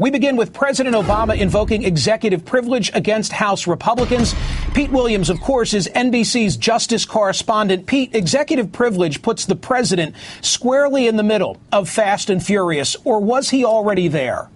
We begin with President Obama invoking executive privilege against House Republicans. Pete Williams, of course, is NBC's justice correspondent. Pete, executive privilege puts the president squarely in the middle of Fast and Furious, or was he already there?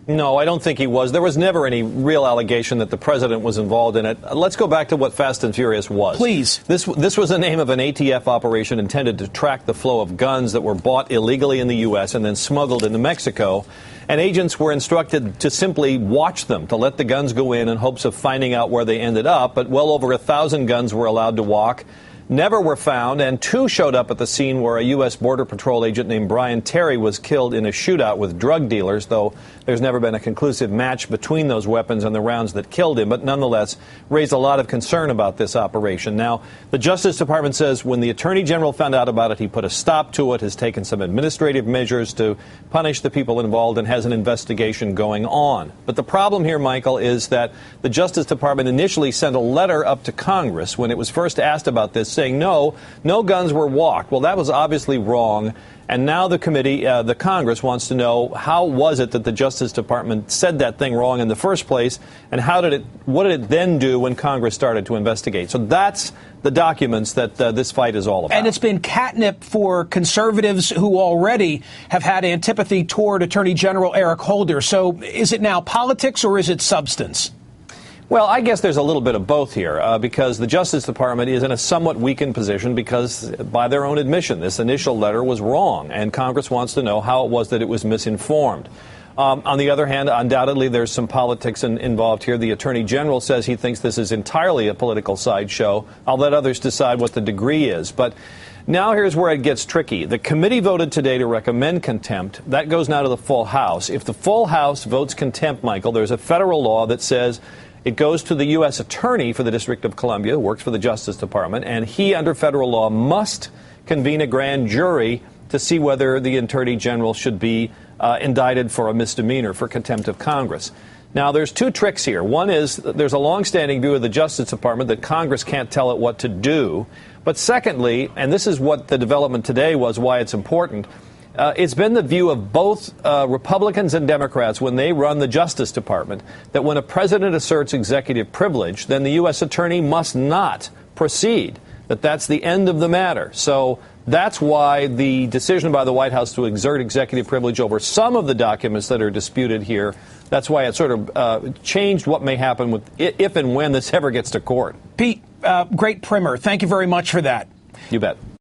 No, I don't think he was. There was never any real allegation that the president was involved in it. Let's go back to what Fast and Furious was. Please. This was the name of an ATF operation intended to track the flow of guns that were bought illegally in the U.S. and then smuggled into Mexico. And agents were instructed to simply watch them, to let the guns go in hopes of finding out where they ended up. But well over 1,000 guns were allowed to walk. Never were found, and 2 showed up at the scene where a U.S. Border Patrol agent named Brian Terry was killed in a shootout with drug dealers, though there's never been a conclusive match between those weapons and the rounds that killed him, but nonetheless raised a lot of concern about this operation. Now, the Justice Department says when the Attorney General found out about it, he put a stop to it, has taken some administrative measures to punish the people involved, and has an investigation going on. But the problem here, Michael, is that the Justice Department initially sent a letter up to Congress when it was first asked about this, saying no guns were walked. Well, that was obviously wrong. And now the committee, the Congress, wants to know how was it that the Justice Department said that thing wrong in the first place, and what did it then do when Congress started to investigate? So that's the documents that this fight is all about. And it's been catnip for conservatives who already have had antipathy toward Attorney General Eric Holder. So is it now politics or is it substance? Well, I guess there's a little bit of both here, because the Justice Department is in a somewhat weakened position because, by their own admission, this initial letter was wrong, and Congress wants to know how it was that it was misinformed. On the other hand, undoubtedly, there's some politics involved here. The Attorney General says he thinks this is entirely a political sideshow. I'll let others decide what the degree is. But now here's where it gets tricky. The committee voted today to recommend contempt. That goes now to the full House. If the full House votes contempt, Michael, there's a federal law that says it goes to the U.S. Attorney for the District of Columbia, who works for the Justice Department, and he, under federal law, must convene a grand jury to see whether the Attorney General should be indicted for a misdemeanor, for contempt of Congress. Now, there's 2 tricks here. One is there's a longstanding view of the Justice Department that Congress can't tell it what to do. But secondly, and this is what the development today was, why it's important, it's been the view of both Republicans and Democrats when they run the Justice Department that when a president asserts executive privilege, then the U.S. attorney must not proceed, that that's the end of the matter. So that's why the decision by the White House to exert executive privilege over some of the documents that are disputed here, that's why it sort of changed what may happen with if and when this ever gets to court. Pete, great primer. Thank you very much for that. You bet.